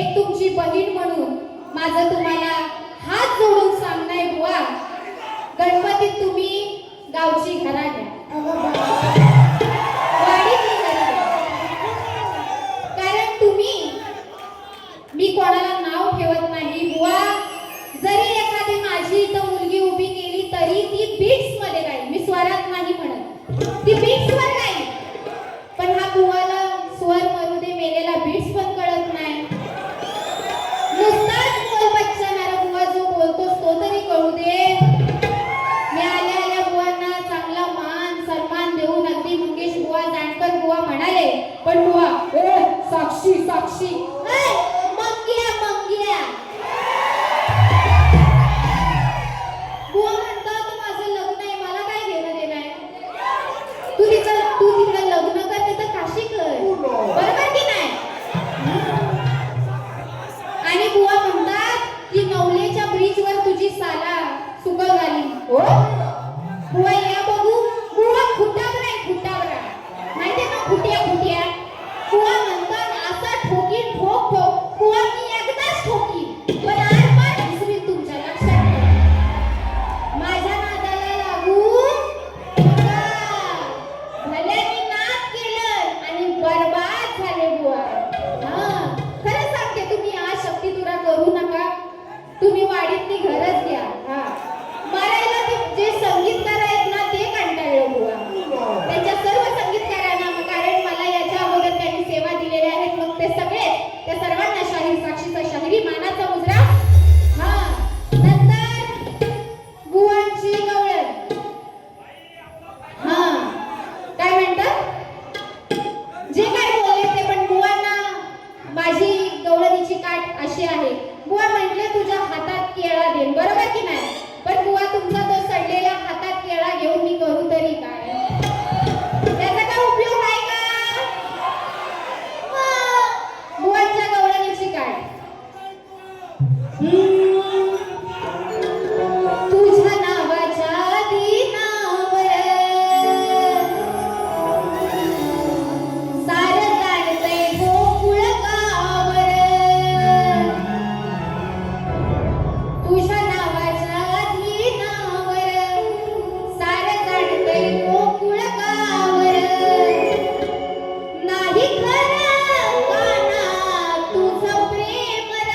एक तुमची बहीण म्हणून माझं तुम्हाला हात जोडून सांगणंय बुवा, गणपतीत तुम्ही गावची घरा घ्या, वाडीतली घरा घ्या. कारण तुम्ही, मी कोणाला नाव ठेवत नाही बुवा, जरी एखादी माझी इथं मुलगी उभी केली तरी ती बीट्स मध्ये गाईल. मी स्वरात नाही म्हणत, ती बीट्स वर गाईल. पण हा बुवाला स्वर मरू दे मेलेला बीट्स पण कळत नाही. नुसताच बोल बच्चनारा बुवा जो बोलतोस तो तरी कळू दे. मी आल्या आल्या बुवांना चांगला मान सन्मान देऊन अगदी मंगेश बुवा जानकर बुवा म्हणाले. पण बुवा ए साक्षी साक्षी मंग्या मंग्या बुवा म्हणतात माझं लग्न आहे, मला काय घेणं देणं आहे. तू तिकडे लग्न कर नाही तर काशी कर, बरोबर की नाही. आणि बुवा म्हणतात की नवलेच्या ब्रिजवर तुझी साला सुकल झाली. हो बुवा या बघू. बुवा खुटाबरा आहे, खुटाबरा माहिती ना, खुट्या खुट्या. बुवा म्हणतात असा ठोकीन ठोक ठोक. बुवा मी एकदाच ठोकीन पण आरपार विसरीन तुमच्या लक्षात ठेवा. माझ्या नादाला लागू नका. भले मी नाद केलं आणि बरबाद झाले बुवा. खरं सांगते, तुम्ही आज शक्ती तुरा करू नका. तुम्ही वाडीतली घरच घ्या. मारायला जे संगीतकार आहेत ना ते कंटाळले बुवा. त्यांच्या सर्व संगीतकारांना, कारण मला याच्या अगोदर त्यांनी सेवा दिलेल्या आहेत, मग ते सगळे त्या सर्वांना शाहीर साक्षीचा शाहिरी मानाचा मुजरा. नंतर बुवांची गवळण. काय म्हणतात, जे काय बोलले ते. पण बुवांना माझी गवळणीची काठ अशी आहे. बुवा म्हटले तुझ्या हातात केळा देईन, बरोबर की नाही. पण बुवा तुमचा तो सडलेला हातात केळा घेऊन मी करू तरी काय, त्याचा काय उपयोग आहे का. बुवांच्या गवळणीची काठ. तुझ्या नावाच्या दिनावर सारं जाणतंय गोकुळ गावावर. तुझ्या नावाच्या दिनावर सारं जाणतंय गोकुळ गावावर. नाही खरं काना तुझं प्रेम र.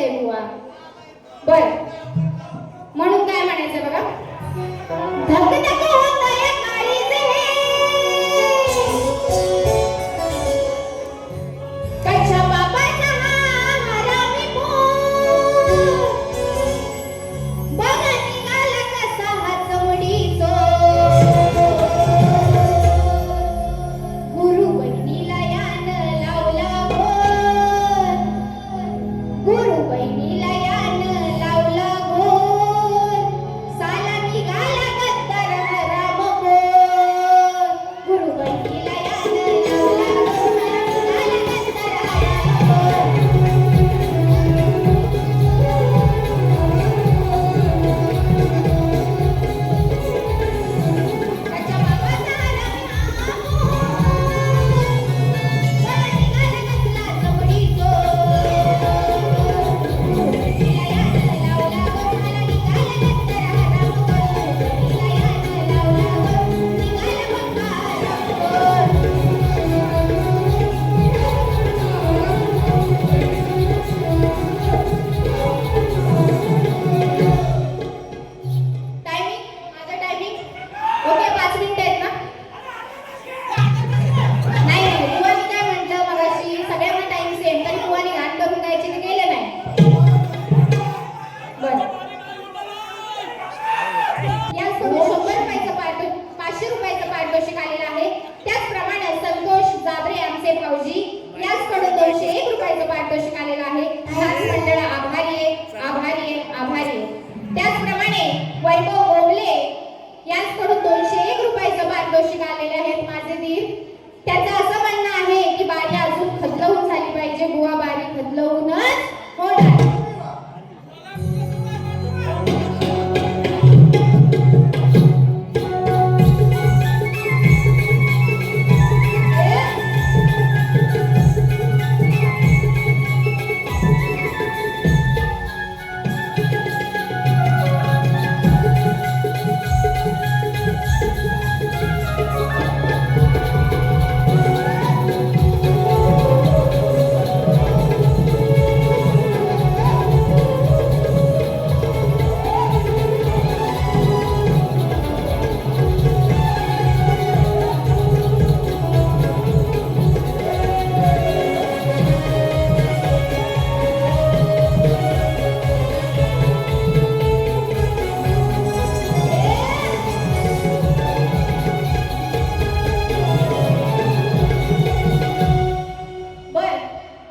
म्हणायचंय बुवा. बर म्हणून काय म्हणायचंय बघा. धकधक होतंय काळीज हे, कशा बाबाचा हा हरामी पोर, बघा निघाला कसा हा चमडीचो. गुरु बहिणीला यानं लावला गोर, गुरु बहिणीला यानं लावला गोर, साला निघाला गद्दार राम गोर. गुरु बहिणीला यानं लावला गोर, निघाला गद्दार राम गोर. त्याच्या बाबाचा हरामी हा गोर, बघा निघाला कसला चमडीचो. ओके 5 मिनिटं आहेत ना. नाही बुवानी काय म्हटलं मगाशी सगळ्यांना टाइम सेम, तरी बुवानी घाण करून द्यायची ते गेले नाही. बरं याचकडून 100 रुपयाचं पारितोषिक, 500 रुपयाचं पारितोषिक आलेलं आहे. त्याचप्रमाणे संतोष जाबरे आमचे भाऊजी याचकडून 201 रुपयाचं पारितोषिक आलेलं आहे. नाच मंडळ आभारी आहे, आभारी आहे, आभारी आहे. त्याचप्रमाणे वैभव गोवले याचकडून 201 रुपयाचं पारितोषिक आलेले आहेत माझे दीर. त्याचं असं म्हणणं आहे की बारी अजून खदलवून झाली पाहिजे. बुवा बारी खदलवूनच होणार.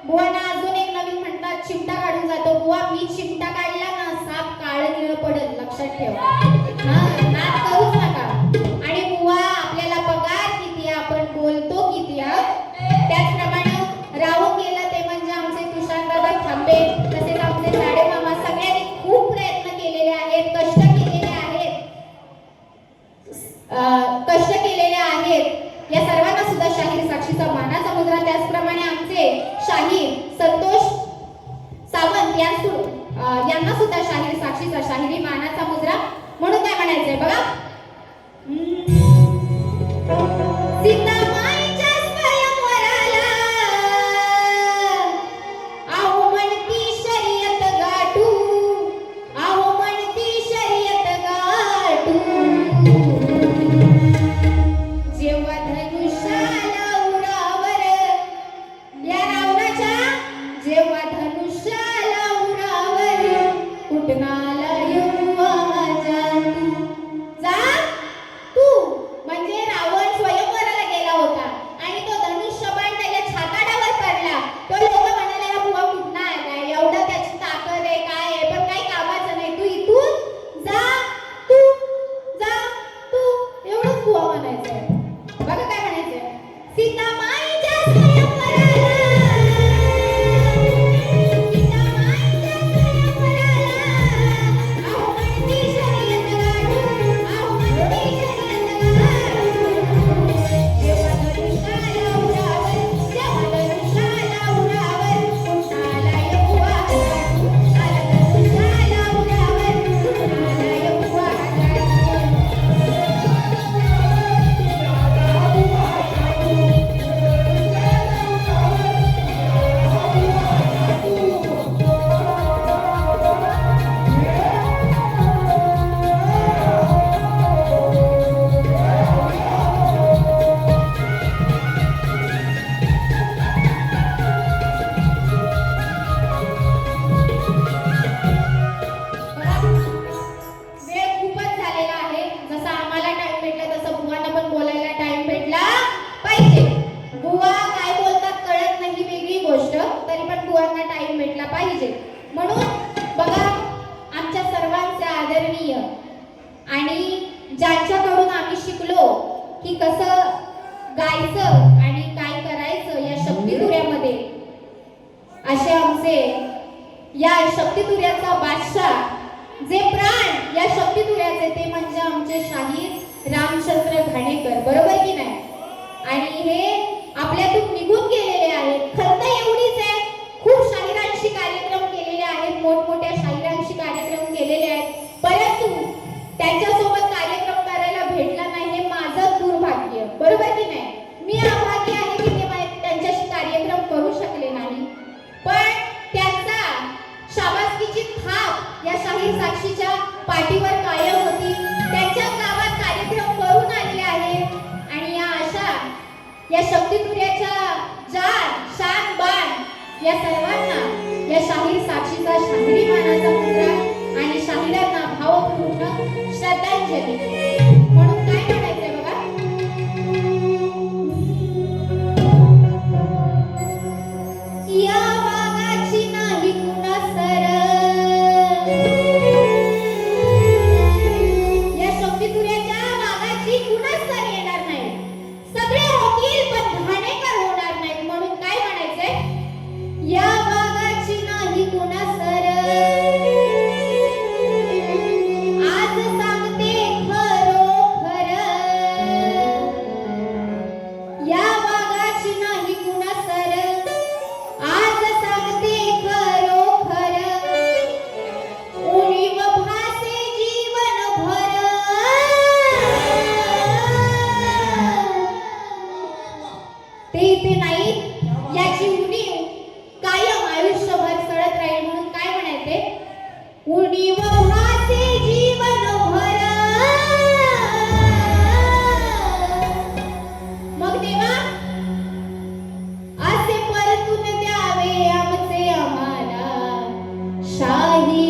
बुवांना अजून एक नवीन म्हणतात चिमटा काढून जातो. बुवा मी चिमटा काढला ना साप काळं निळं पडत, लक्षात ठेवा. हा नाद करूच नका. आणि बुवा आपल्याला पगार किती, आपण बोलतो किती. त्याचप्रमाणे राहून गेलं ते म्हणजे आमचे तुषारदादा थांबे, तसेच आमचे साडे मामा सगळ्यांनी खूप प्रयत्न केलेले आहेत, कष्ट केलेले आहेत, कष्ट केलेले आहेत. या सर्वांना सुद्धा शाहीर साक्षीचा मानाचा मुद्रा. त्याचप्रमाणे आमचे शाहीर संतोष सावंत यांना सुद्धा शाहीर साक्षीचा शाहिरी मानाचा मुद्रा. म्हणून काय म्हणायचंय बघा. सीतामाईच्या स्वयंवराला आहो म्हणती शर्यत गाठू, आहो म्हणती शर्यत गाठू. जेव्हा धनुष्याला उरावर या रावणाच्या, जेव्हा धनुष्याला उरावर उठणाला येऊ माझ्या तू. जा तू म्हणजे रावण स्वयंवराला गेला पाहिजे. म्हणून बघा आमच्या सर्वांचे आदरणीय आणि ज्यांच्याकडून आम्ही शिकलो की कसं गायचं आणि काय करायचं या शक्तितुऱ्यामध्ये, असे आमचे या शक्तितुऱ्याचा बादशाह जे प्राण या शक्तितुऱ्याचे ते म्हणजे आमचे शाहीर रामचंद्र घाणेकर, बरोबर की नाही. आणि हे आपल्यातून निघून गेलेले आहेत. खंत एवढीच आहे, खूप शाहिरांशी कार्यक्रम केलेले आहेत, मोठमोठ्या शाहिरांशी कार्यक्रम केलेले आहेत, परंतु त्यांच्यासोबत कार्यक्रम करायला भेटला नाही हे माझं दुर्भाग्य, बरोबर की नाही. मी अभागी आहे की ते त्यांच्याशी कार्यक्रम करू शकले नाही, पण त्यांचा शाबासकीची थाप या शाहीर साक्षीच्या पाठीवर कायम होती. त्यांच्या गावात कार्यक्रम करून आले आहेत आणि या अशा या शक्तितुऱ्याच्या जान शान बान या सर्वांना या शाहीर साक्षीचा शाहिरी मानाचा मुद्रा आणि शाहिरांना भावपूर्ण श्रद्धांजली. म्हणून काय म्हणायचंय बघा, या वाघाची नाही कुणा सर, या शक्तितुऱ्याच्या वाघाची कुणा सर येणार नाही. सगळे होतील पण घाणेकर होणार नाहीत. म्हणून काय म्हणायचंय, या वाघाची नाही कुणा सर, आज सांगते खरोखर, या वाघाची नाही कुणा सर, आज सांगते खरोखर, उणीव भासे जीवनभर, ते नाही याची उणीव कायम आयुष्यभर सळत राहील. म्हणून काय म्हणायचे, उणीव भासे जीवनभर. मग देवा असे परतून द्यावे आमचे आम्हाला शाही